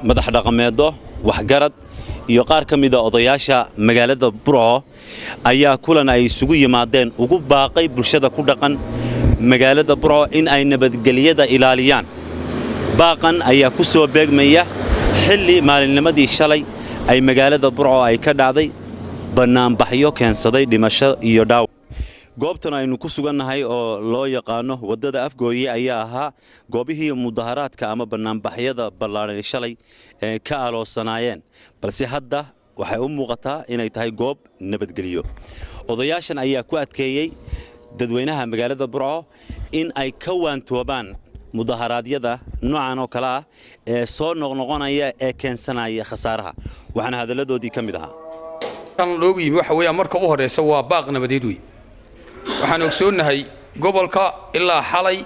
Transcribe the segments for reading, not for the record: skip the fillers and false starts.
madax dhaqameedyo waxgarad iyo qaar ka mid ah odayaasha magaalada Burco ayaa kulan ay isugu yimaadeen ugu baaqay bulshada ku dhaqan magaalada Burco in ay nabadgelyada ilaaliyaan baaqan ayaa ku soo beegmaya xilli maalinnimadii shalay ay magaalada Burco ay ka dhacday banaanbaxyo keensaday dhimasho iyo dhaawac goobtan aynu ku sugannahay oo loo yaqaano wadada Afgooye ayaa ahaa goobihii mudaharaadka ama banaanbaxyada ballaaran shalay ka aloosanaayeen balse hadda waxay u muuqataa inay tahay goob nabadgelyo odayaashan ayaa ku adkeeyay dadweynaha magaalada Burco in ay ka waantoobaan mudaharaadyada noocan oo kala ah ee soo noqnoqonaya ee keensanaya khasaaraha waxaana hadaladoodii ka mid ahaa kan loogu yimi waxa weeye marka u horeysa waa baaq nabadeed weey waxaan ogsoonahay gobolka ilaa xalay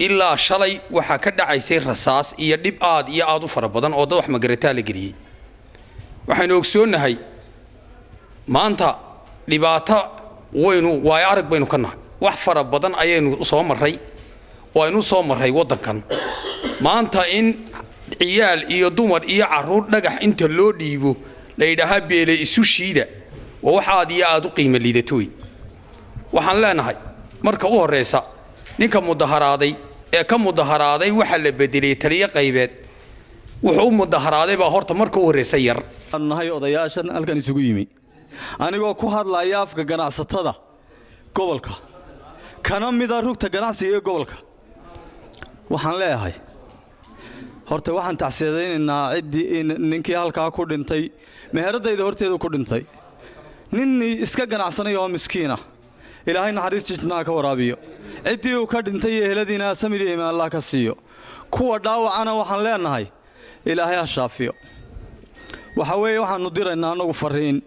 ilaa shalay waxa ka dhacaysay rasaas iyo dib aad u fara badan oo dad wax magarataa la geliyay waxaan ogsoonahay maanta dhibaato weynu way arag baynu ka nahay wax fara badan ayaynu soo maray oo aynu soo maray wadankan maanta in ciyaal iyo dumar iyo caruur dhagax inta loo dhiibo la yidhaahaa beelay isu shiida waa wax aad u qiimo liidatay waxaan leenahay marka u horeysa ninka mudaharaaday ee ka mudaharaaday waxa la bedelay taliye qaybeed wuxuu mudaharaaday baa horta marka u horeysa yar nahay odayaashan halkan isugu yimi anigoo ku hadlaya afka ganacsatada gobolka kana mid ah rugta ganacsiga gobolka waxaan leeyahay horta waxaan taxsiideynaa cidii ninkii halka ku dhintay meheradayda horteedu ku dhintay nin iska ganacsanayo oo miskiin ah ilaahay naxariistiisa ka waraabiyo cidii uu ka dhintay eheladiina samir iyo imaan Allah ka siiyo kuwa dhaawacana waxaan leenahay ilaahay ha shaafiyo waxa weeye waxaanu diraynaa anagu fariin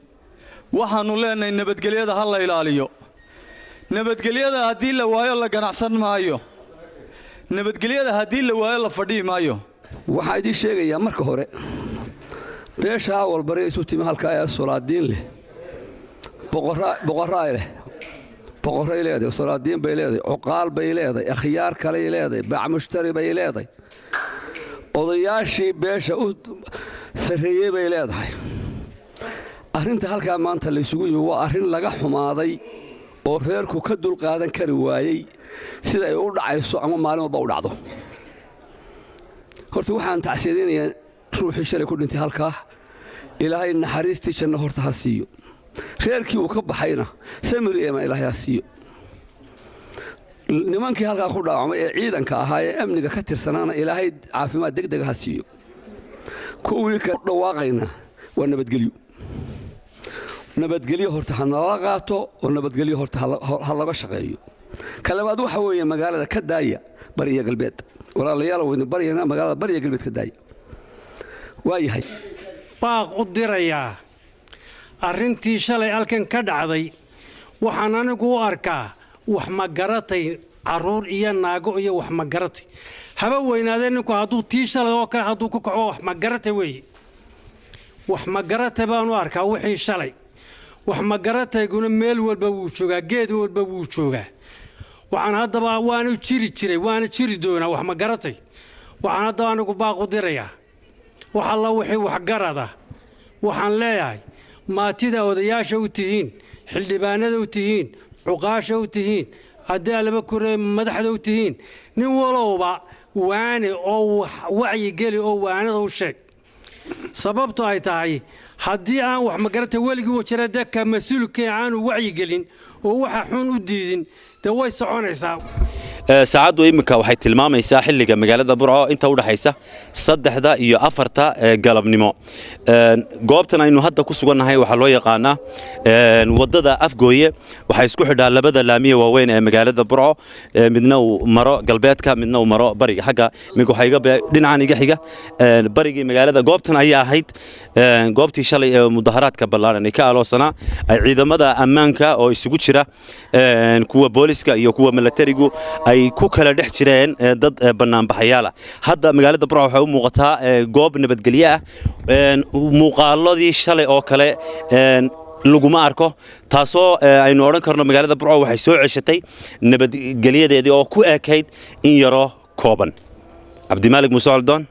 waxaanu leenahay nabadgelyada ha la ilaaliyo nabadgelyada hadii la waayo la ganacsan maayo nabadgelyada hadii la waayo la fadhii maayo waxa idin sheegaya marka hore beesha walbari isu timi halka ay solaadiin leh boqoraay leh boqoray leedahay solaadiin bay leedahay uqaal bay leedahay akhyaar kale leedahay baac mushtari bay leedahay odayaashii beesha u sareeyay bay leedahay arrinta halka maanta la isugu yimi waa arrin laga xumaaday oo reerku ka dul qaadan kari waayay sida ay u dhacayso ama maalin walba u dhacdo horta waxaan taxsiidinayaa ruuxii shalay ku dhintay halka ilaahay naxariistiisa horta ha siiyo reerkii uu ka baxayna samir iyo ilaahay ha siiyo nimankii halka ku dhaawacmay ee ciidanka ahaa ee amniga ka tirsanaana ilaahay caafimaad degdeg ha siiyo kuwii ka dhawaaqayna waa nabadgelyo horta ha nala qaato oo nabadgelyo horta ha laga shaqeeyo kalabaad waxa weeye magaalada ka daaya bariga galbeed walaalayaal weyn bariyana magaalada bariga galbeed ka daaya waayahay baaq u dirayaa arrintii shalay halkan ka dhacday waxaan anigu u arkaa wax ma garatay caruur iyo naago iyo wax ma garatay haba weynaadeen ninku hadduu tii shalay oo kale hadduu ku kaco wax ma garatay weeye wax ma garatay baan u arkaa wixii shalay wax ma garatayguna meel walba wuu joogaa geed walba wuu joogaa waxaan haddaba waanu jiray waana jiri doonaa wax ma garatay waxaan haddaba anigu baaq u dirayaa wax alla wixii wax garada waxaan leeyahay maatida odayaasha u tihiin xildhibaanada u tihiin cuqaasha u tihiin haddii alaba kore madaxda u tihiin nin walowba waane oo wacyi geli oo waanada u sheeg sababtu ay tahay haddii aan wax ma garatay weligii wajara dadka mas-uulka aanu wacyi gelin oo waxa xun u diidin dee way soconaysaa saacadu imika waxay tilmaamaysaa xilliga magaalada Burco inta u dhaxaysa 3 iyo 4 galabnimo goobtan aynu hadda ku sugannahay waxa loo yaqaanaa wadada Afgooye waxa isku xidhaa labada laamiye waaweyn ee magaalada Burco midna uu maro galbeedka midna uu maro bariga xagga migu hayga dhinacan iga xiga barigii magaalada goobtan ayaa ahayd goobtii shalay ee mudaharaadka ballaaran ka aloosana ay ciidamada ammaanka oo isugu jira kuwa booliska iyo kuwa militarigu ay ku kala dhex jireen dad banaanbaxayaal ah hadda magaalada Burco waxa u muuqataa goob nabadgelyo ah muuqaaladii shalay oo kale laguma arko taasoo aynu oran karno magaalada Burco waxay soo ceshatay nabadgelyadeedii oo ku eekayd in yaro kooban Cabdi Maalik Muuse Aldoon